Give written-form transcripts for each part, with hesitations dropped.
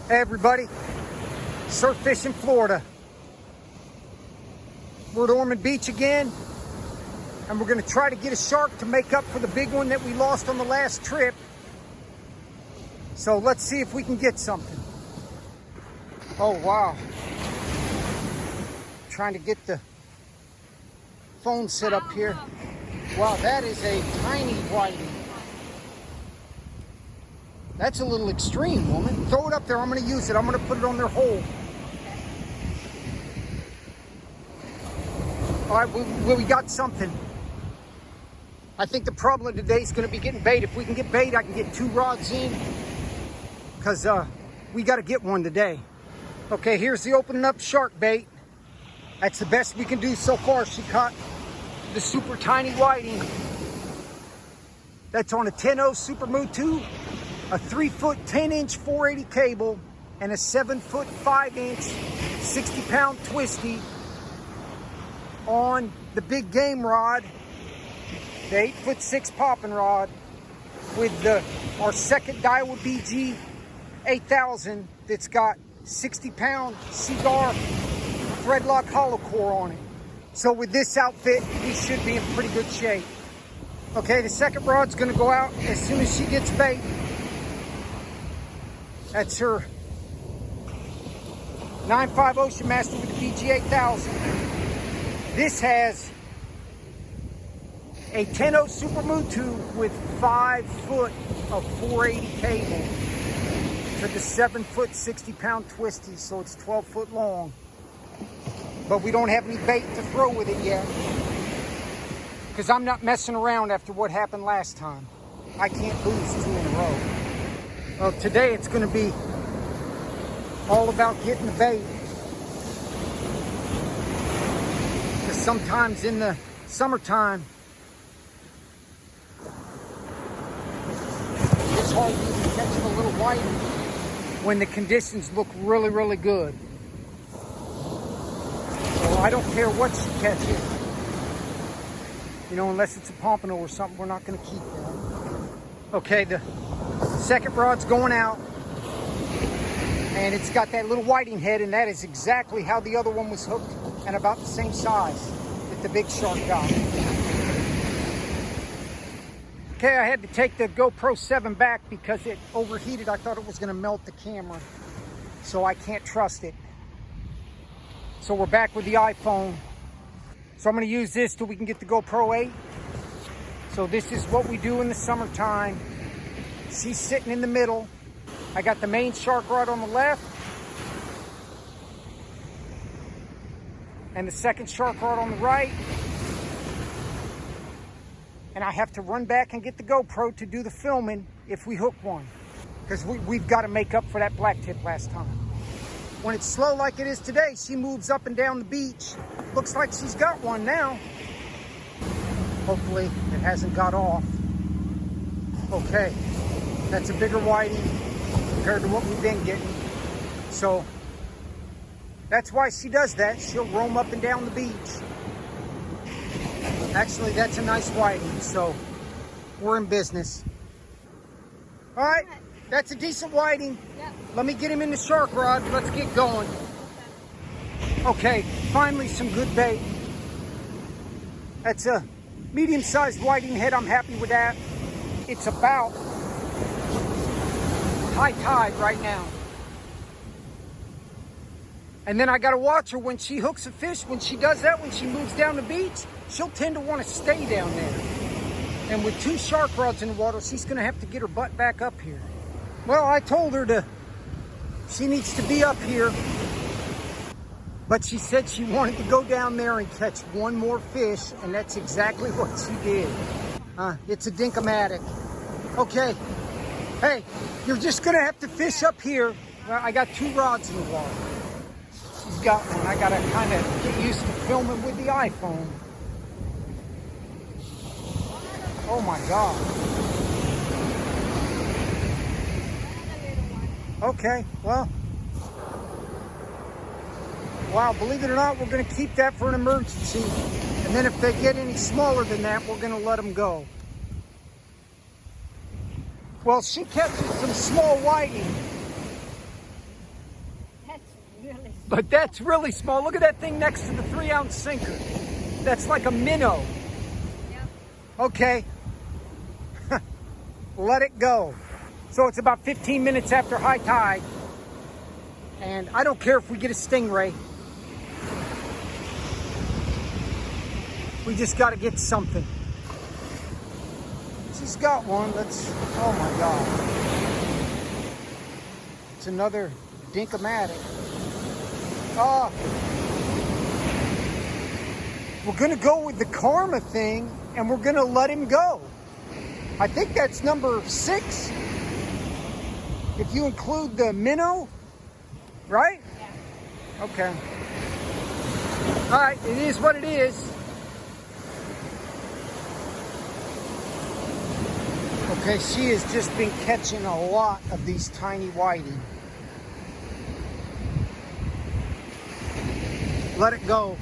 Hey everybody, surf fishing Florida. We're at Ormond Beach again, and we're gonna try to get a shark to make up for the big one that we lost on the last trip. So let's see if we can get something. Oh wow. Trying to get the phone set up here. Wow, that is a tiny whiting. That's a little extreme, woman. Throw it up there. I'm going to use it. I'm going to put it on their hole. All right, we got something. I think the problem today is going to be getting bait. If we can get bait, I can get 2 rods in. Because we got to get one today. Okay, here's the opening up shark bait. That's the best we can do so far. She caught the super tiny whiting. That's on a 10-0 Super Mood 2. A 3-foot 10-inch 480 cable and a 7-foot 5-inch 60-pound twisty on the big game rod, the 8'6" popping rod with our second Daiwa BG 8000 that's got 60-pound cigar threadlock hollow core on it. So with this outfit, we should be in pretty good shape. Okay, the second rod's gonna go out as soon as she gets bait. That's her 9.5 Ocean Master with the BG 8000. This has a 10-0 Super Mood 2 with 5 foot of 480 cable for the 7-foot 60-pound twisty, so it's 12 foot long. But we don't have any bait to throw with it yet, because I'm not messing around after what happened last time. I can't lose 2 in a row. Well, today it's going to be all about getting the bait. Because sometimes in the summertime, it's hard to even catch a little whiting when the conditions look really, really good. So I don't care what she catches. You know, unless it's a pompano or something, we're not going to keep that. Okay, the second rod's going out, and it's got that little whiting head, and that is exactly how the other one was hooked, and about the same size that the big shark got. Okay, I had to take the GoPro 7 back because it overheated. I thought it was going to melt the camera, so I can't trust it. So we're back with the iPhone. So I'm going to use this till we can get the GoPro 8. So this is what we do in the summertime. She's sitting in the middle. I got the main shark rod on the left and the second shark rod on the right. And I have to run back and get the GoPro to do the filming if we hook one, because we've got to make up for that black tip last time. When it's slow like it is today, she moves up and down the beach. Looks like she's got one now. Hopefully it hasn't got off. Okay, that's a bigger whiting compared to what we've been getting. So that's why she does that. She'll roam up and down the beach. Actually, that's a nice whiting, so we're in business. All right, that's a decent whiting. Yep. Let me get him in the shark rod. Let's get going. Okay, finally some good bait. That's a medium-sized whiting head. I'm happy with that. It's about high tide right now. And then I got to watch her when she hooks a fish. When she does that, when she moves down the beach, she'll tend to want to stay down there. And with 2 shark rods in the water, she's going to have to get her butt back up here. Well, I told her she needs to be up here. But she said she wanted to go down there and catch one more fish, and that's exactly what she did. It's a dinkomatic. Okay. Hey, you're just going to have to fish up here. Well, I got 2 rods in the water. She's got one. I got to kind of get used to filming with the iPhone. Oh my God. Okay, well. Wow, believe it or not, we're going to keep that for an emergency. And then if they get any smaller than that, we're going to let them go. Well, she catches some small whiting. But that's really small. Look at that thing next to the 3-ounce sinker. That's like a minnow. Yep. Okay. Let it go. So it's about 15 minutes after high tide. And I don't care if we get a stingray. We just got to get something. She's got one. Oh my God. It's another Dink-O-Matic. We're going to go with the Karma thing and we're going to let him go. I think that's number 6. If you include the minnow, right? Yeah. Okay. All right, it is what it is. Okay, she has just been catching a lot of these tiny whiting. Let it go.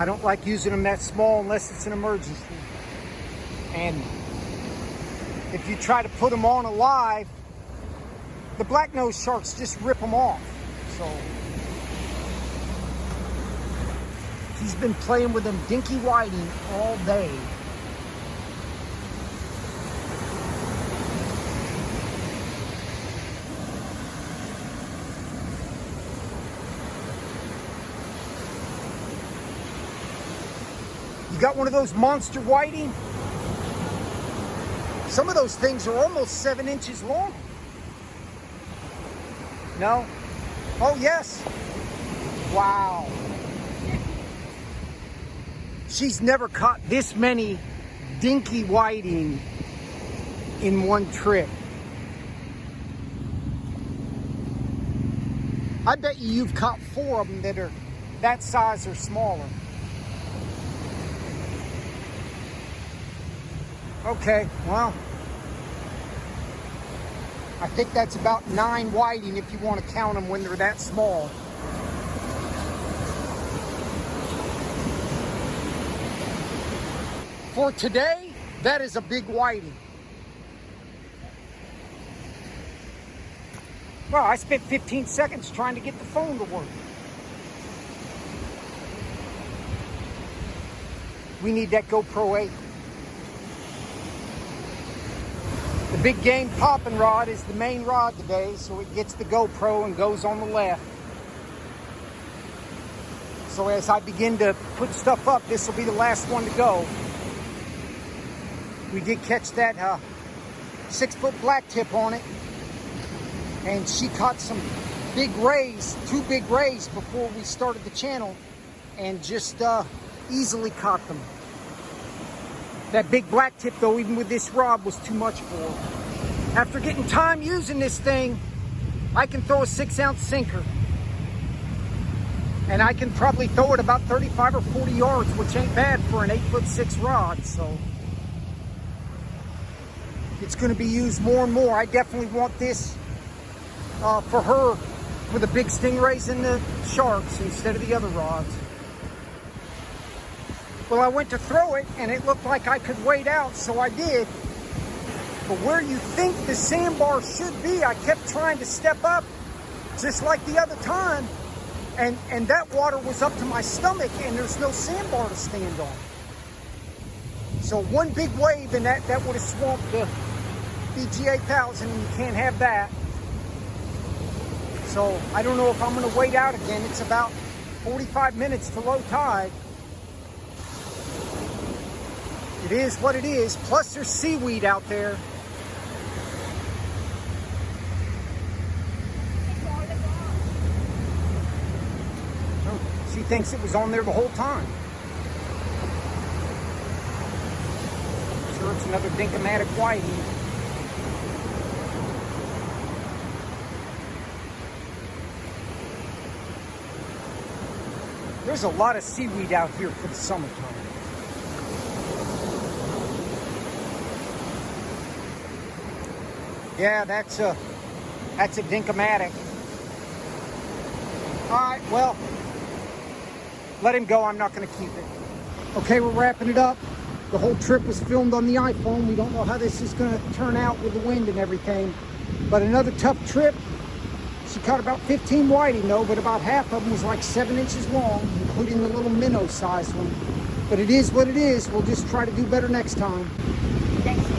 I don't like using them that small unless it's an emergency. And if you try to put them on alive, the black-nosed sharks just rip them off. So he's been playing with them dinky whiting all day. You got one of those monster whiting? Some of those things are almost 7 inches long. No? Oh, yes. Wow. She's never caught this many dinky whiting in one trip. I bet you've caught 4 of them that are that size or smaller. Okay, well, I think that's about 9 whiting if you want to count them when they're that small. For today, that is a big whiting. Well, I spent 15 seconds trying to get the phone to work. We need that GoPro 8. The big game popping rod is the main rod today, so it gets the GoPro and goes on the left. So as I begin to put stuff up, this will be the last one to go. We did catch that 6-foot black tip on it, and she caught some big rays, 2 big rays before we started the channel, and just easily caught them. That big black tip, though, even with this rod, was too much for her. After getting time using this thing, I can throw a 6-ounce sinker. And I can probably throw it about 35 or 40 yards, which ain't bad for an 8'6" rod. So it's going to be used more and more. I definitely want this for her for the big stingrays and the sharks instead of the other rods. Well, I went to throw it, and it looked like I could wade out, so I did. But where you think the sandbar should be, I kept trying to step up, just like the other time, and that water was up to my stomach, and there's no sandbar to stand on. So one big wave, and that would have swamped the BG 8000, and you can't have that. So I don't know if I'm going to wade out again. It's about 45 minutes to low tide. It is what it is. Plus there's seaweed out there. Oh, she thinks it was on there the whole time. Sure, it's another Dink-O-Matic whiting. There's a lot of seaweed out here for the summertime. Yeah, that's a Dink-O-Matic. All right, well, let him go. I'm not going to keep it. Okay, we're wrapping it up. The whole trip was filmed on the iPhone. We don't know how this is going to turn out with the wind and everything. But another tough trip. She caught about 15 whiting though, but about half of them was like 7 inches long, including the little minnow sized one. But it is what it is. We'll just try to do better next time. Thanks.